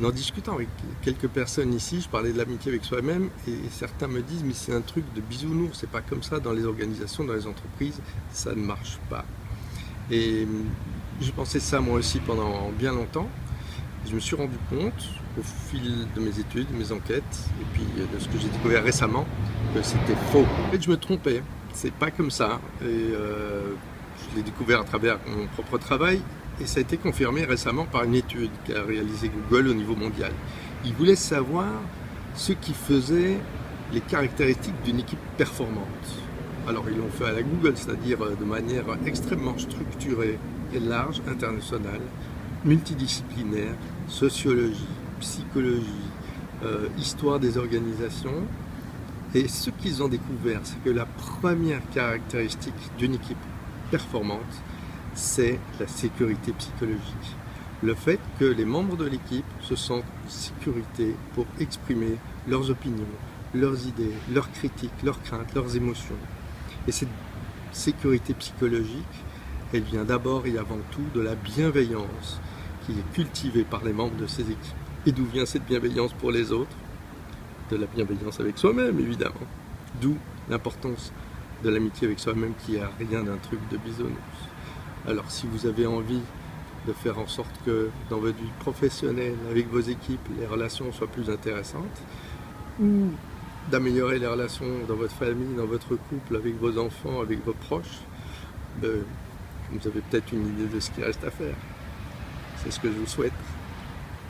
En discutant avec quelques personnes ici, je parlais de l'amitié avec soi-même et certains me disent mais c'est un truc de bisounours, c'est pas comme ça dans les organisations, dans les entreprises, ça ne marche pas. Et je pensais ça moi aussi pendant bien longtemps. Je me suis rendu compte au fil de mes études, de mes enquêtes et puis de ce que j'ai découvert récemment que c'était faux. En fait, je me trompais, c'est pas comme ça. Et je l'ai découvert à travers mon propre travail. Et ça a été confirmé récemment par une étude qu'a réalisée Google au niveau mondial. Ils voulaient savoir ce qui faisait les caractéristiques d'une équipe performante. Alors ils l'ont fait à la Google, c'est-à-dire de manière extrêmement structurée et large, internationale, multidisciplinaire, sociologie, psychologie, histoire des organisations. Et ce qu'ils ont découvert, c'est que la première caractéristique d'une équipe performante, c'est la sécurité psychologique. Le fait que les membres de l'équipe se sentent en sécurité pour exprimer leurs opinions, leurs idées, leurs critiques, leurs craintes, leurs émotions. Et cette sécurité psychologique, elle vient d'abord et avant tout de la bienveillance qui est cultivée par les membres de ces équipes. Et d'où vient cette bienveillance pour les autres? De la bienveillance avec soi-même, évidemment. D'où l'importance de l'amitié avec soi-même qui a rien d'un truc de bisounours. Alors si vous avez envie de faire en sorte que dans votre vie professionnelle, avec vos équipes, les relations soient plus intéressantes, ou d'améliorer les relations dans votre famille, dans votre couple, avec vos enfants, avec vos proches, vous avez peut-être une idée de ce qu'il reste à faire. C'est ce que je vous souhaite.